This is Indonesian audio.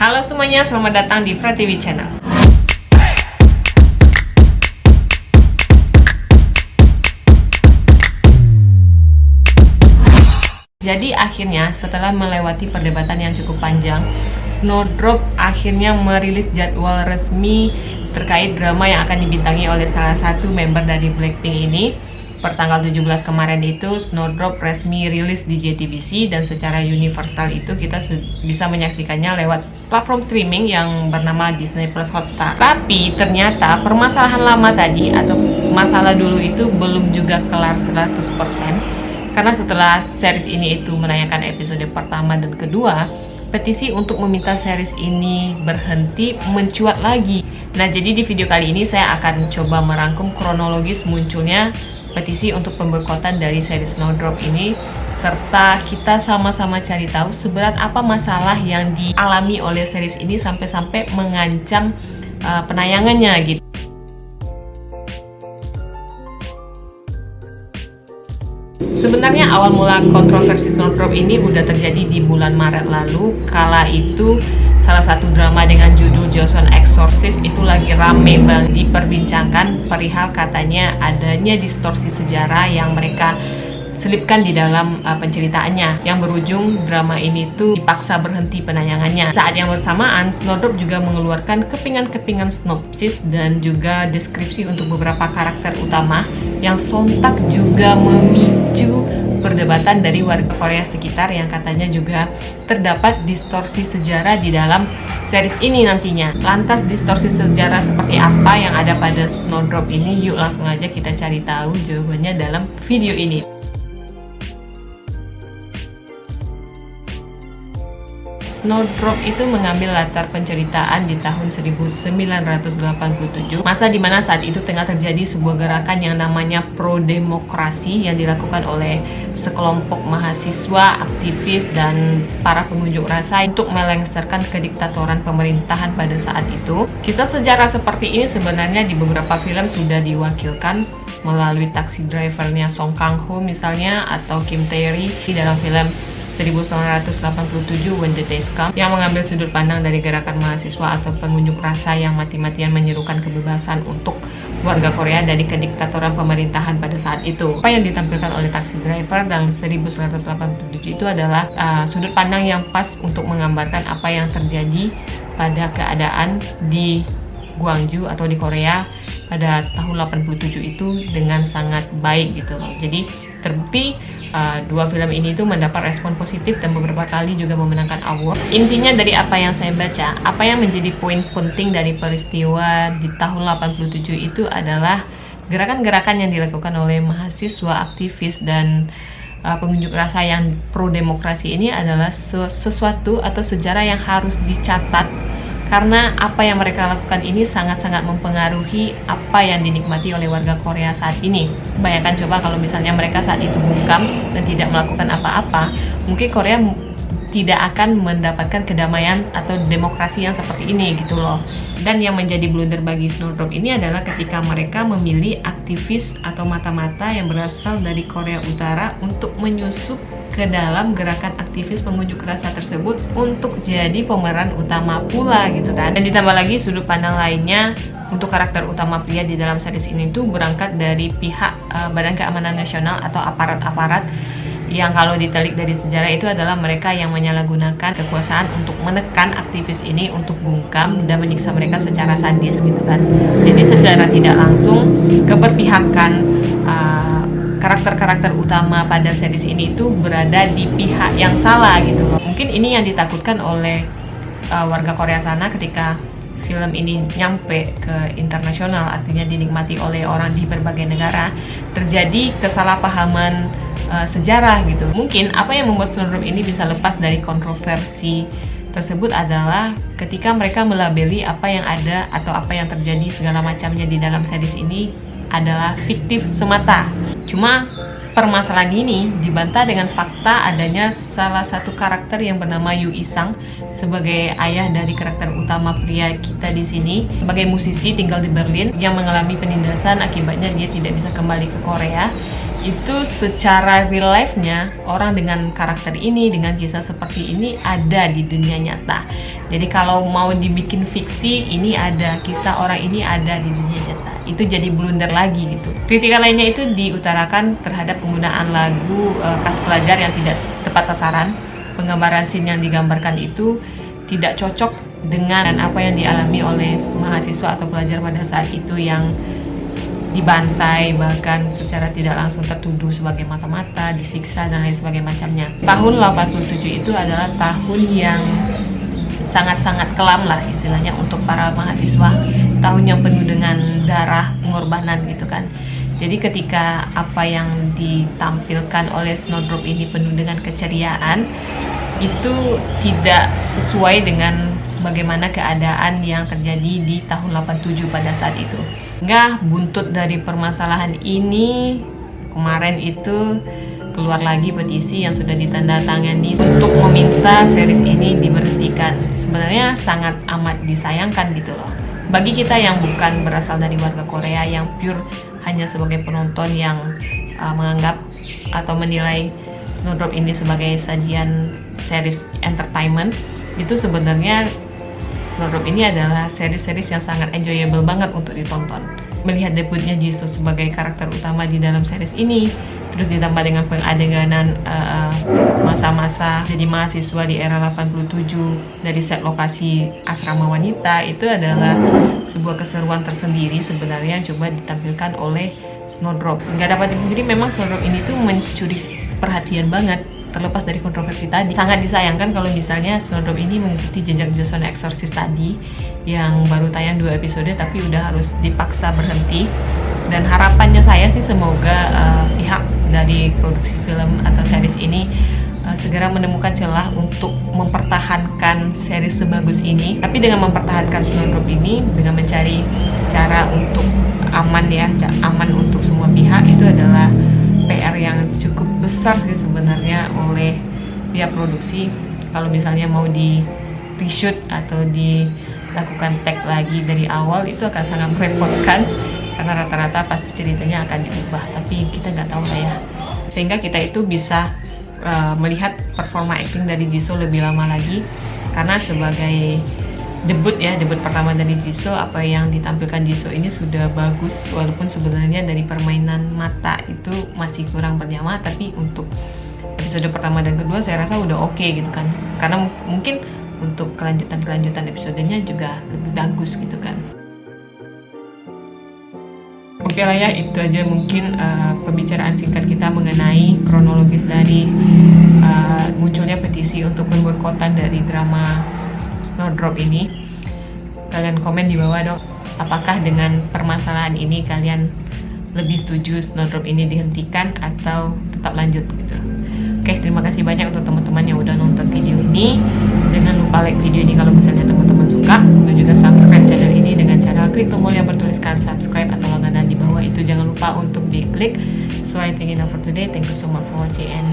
Halo semuanya, selamat datang di Fra TV Channel. Jadi akhirnya setelah melewati perdebatan yang cukup panjang, Snowdrop akhirnya merilis jadwal resmi terkait drama yang akan dibintangi oleh salah satu member dari Blackpink ini. Pertanggal 17 kemarin itu Snowdrop resmi rilis di JTBC, dan secara universal itu kita bisa menyaksikannya lewat platform streaming yang bernama Disney Plus Hotstar. Tapi ternyata permasalahan lama tadi atau masalah dulu itu belum juga kelar 100%, karena setelah series ini itu menayangkan episode pertama dan kedua, petisi untuk meminta series ini berhenti mencuat lagi. Nah, jadi di video kali ini saya akan coba merangkum kronologis munculnya petisi untuk pemboikotan dari series Snowdrop ini, serta kita sama-sama cari tahu seberat apa masalah yang dialami oleh series ini sampai-sampai mengancam penayangannya gitu. Sebenarnya awal mula kontroversi Snowdrop ini udah terjadi di bulan Maret lalu. Kala itu salah satu drama dengan judul Joseon Exorcist itu lagi rame banget diperbincangkan perihal katanya adanya distorsi sejarah yang mereka selipkan di dalam penceritaannya, yang berujung drama ini tuh dipaksa berhenti penayangannya. Saat yang bersamaan, Snowdrop juga mengeluarkan kepingan-kepingan sinopsis dan juga deskripsi untuk beberapa karakter utama yang sontak juga memicu perdebatan dari warga Korea sekitar yang katanya juga terdapat distorsi sejarah di dalam series ini nantinya. Lantas distorsi sejarah seperti apa yang ada pada Snowdrop ini? Yuk langsung aja kita cari tahu jawabannya dalam video ini. Snowdrop itu mengambil latar penceritaan di tahun 1987, masa dimana saat itu tengah terjadi sebuah gerakan yang namanya pro-demokrasi yang dilakukan oleh sekelompok mahasiswa, aktivis, dan para pengunjuk rasa untuk melengsarkan kediktatoran pemerintahan pada saat itu. Kisah sejarah seperti ini sebenarnya di beberapa film sudah diwakilkan melalui Taxi Driver-nya Song Kang-ho misalnya, atau Kim Tae-ri di dalam film 1987 When the Days Come, yang mengambil sudut pandang dari gerakan mahasiswa atau pengunjuk rasa yang mati-matian menyerukan kebebasan untuk warga Korea dari kediktatoran pemerintahan pada saat itu. Apa yang ditampilkan oleh Taxi Driver dan 1987 itu adalah sudut pandang yang pas untuk menggambarkan apa yang terjadi pada keadaan di Gwangju atau di Korea pada tahun 87 itu dengan sangat baik gitu loh. Jadi terbukti dua film ini tuh mendapat respon positif dan beberapa kali juga memenangkan award. Intinya dari apa yang saya baca, apa yang menjadi poin penting dari peristiwa di tahun 87 itu adalah gerakan-gerakan yang dilakukan oleh mahasiswa, aktivis, dan pengunjuk rasa yang pro demokrasi ini adalah sesuatu atau sejarah yang harus dicatat, karena apa yang mereka lakukan ini sangat-sangat mempengaruhi apa yang dinikmati oleh warga Korea saat ini. Bayangkan coba kalau misalnya mereka saat itu bungkam dan tidak melakukan apa-apa, mungkin Korea tidak akan mendapatkan kedamaian atau demokrasi yang seperti ini gitu loh. Dan yang menjadi blunder bagi Snowdrop ini adalah ketika mereka memilih aktivis atau mata-mata yang berasal dari Korea Utara untuk menyusup ke dalam gerakan aktivis pengunjuk rasa tersebut untuk jadi pemeran utama pula gitu kan. Dan ditambah lagi sudut pandang lainnya untuk karakter utama pria di dalam series ini tuh berangkat dari pihak Badan Keamanan Nasional atau aparat-aparat yang kalau ditelik dari sejarah itu adalah mereka yang menyalahgunakan kekuasaan untuk menekan aktivis ini untuk bungkam dan menyiksa mereka secara sadis gitu kan. Jadi secara tidak langsung keberpihakan karakter-karakter utama pada series ini itu berada di pihak yang salah gitu loh. Mungkin ini yang ditakutkan oleh warga Korea sana ketika film ini nyampe ke internasional, artinya dinikmati oleh orang di berbagai negara, terjadi kesalahpahaman sejarah gitu. Mungkin apa yang membuat Snowdrop ini bisa lepas dari kontroversi tersebut adalah ketika mereka melabeli apa yang ada atau apa yang terjadi segala macamnya di dalam series ini adalah fiktif semata. Cuma permasalahan ini dibantah dengan fakta adanya salah satu karakter yang bernama Yu Isang sebagai ayah dari karakter utama pria kita di sini, sebagai musisi tinggal di Berlin yang mengalami penindasan, akibatnya dia tidak bisa kembali ke Korea. itu secara real life-nya orang dengan karakter ini, dengan kisah seperti ini ada di dunia nyata. Jadi kalau mau dibikin fiksi, ini ada kisah orang ini ada di dunia nyata, itu jadi blunder lagi gitu. Kritikan lainnya itu diutarakan terhadap penggunaan lagu khas pelajar yang tidak tepat sasaran. Penggambaran scene yang digambarkan itu tidak cocok dengan apa yang dialami oleh mahasiswa atau pelajar pada saat itu yang dibantai, bahkan secara tidak langsung tertuduh sebagai mata-mata, disiksa dan lain sebagainya macamnya. Tahun 87 itu adalah tahun yang sangat-sangat kelam lah istilahnya untuk para mahasiswa, tahun yang penuh dengan darah, pengorbanan gitu kan. Jadi ketika apa yang ditampilkan oleh Snowdrop ini penuh dengan keceriaan, itu tidak sesuai dengan bagaimana keadaan yang terjadi di tahun 87 pada saat itu. Nggak, buntut dari permasalahan ini, kemarin itu keluar lagi petisi yang sudah ditandatangani untuk meminta series ini diberhentikan. Sebenarnya sangat amat disayangkan gitu loh. Bagi kita yang bukan berasal dari warga Korea, yang pure hanya sebagai penonton yang menganggap atau menilai Snowdrop ini sebagai sajian series entertainment, itu sebenarnya Snowdrop ini adalah series-series yang sangat enjoyable banget untuk ditonton. Melihat debutnya Jisoo sebagai karakter utama di dalam series ini, terus ditambah dengan pengadeganan masa-masa jadi mahasiswa di era 87 dari set lokasi asrama wanita, itu adalah sebuah keseruan tersendiri sebenarnya yang coba ditampilkan oleh Snowdrop. Nggak dapat dipungkiri memang Snowdrop ini tuh mencuri perhatian banget. Terlepas dari kontroversi tadi, sangat disayangkan kalau misalnya Snowdrop ini mengikuti jejak Joseon Exorcist tadi yang baru tayang 2 episode tapi udah harus dipaksa berhenti. Dan harapannya saya sih semoga pihak dari produksi film atau series ini segera menemukan celah untuk mempertahankan series sebagus ini. Tapi dengan mempertahankan Snowdrop ini, dengan mencari cara untuk aman ya, aman untuk semua pihak, itu adalah PR yang cukup besar sih sebenarnya oleh pihak produksi. Kalau misalnya mau di reshoot atau dilakukan tag lagi dari awal, itu akan sangat merepotkan karena rata-rata pasti ceritanya akan diubah, tapi kita nggak tahu lah ya. Sehingga kita itu bisa melihat performa acting dari Jisoo lebih lama lagi, karena sebagai debut pertama dari Jisoo, apa yang ditampilkan Jisoo ini sudah bagus, walaupun sebenarnya dari permainan mata itu masih kurang bernyawa, tapi untuk episode pertama dan kedua saya rasa udah oke gitu kan, karena mungkin untuk kelanjutan episodenya juga lebih bagus gitu kan. Oke lah ya, itu aja mungkin pembicaraan singkat kita mengenai kronologis dari munculnya petisi untuk pemboikotan dari drama Snowdrop ini. Kalian komen di bawah dong, apakah dengan permasalahan ini kalian lebih setuju Snowdrop ini dihentikan atau tetap lanjut gitu. Oke, terima kasih banyak untuk teman-teman yang udah nonton video ini. Jangan lupa like video ini kalau misalnya teman-teman suka, dan juga subscribe channel ini dengan cara klik tombol yang bertuliskan subscribe atau langganan di bawah itu, jangan lupa untuk diklik. So I think enough for today. Thank you so much for watching and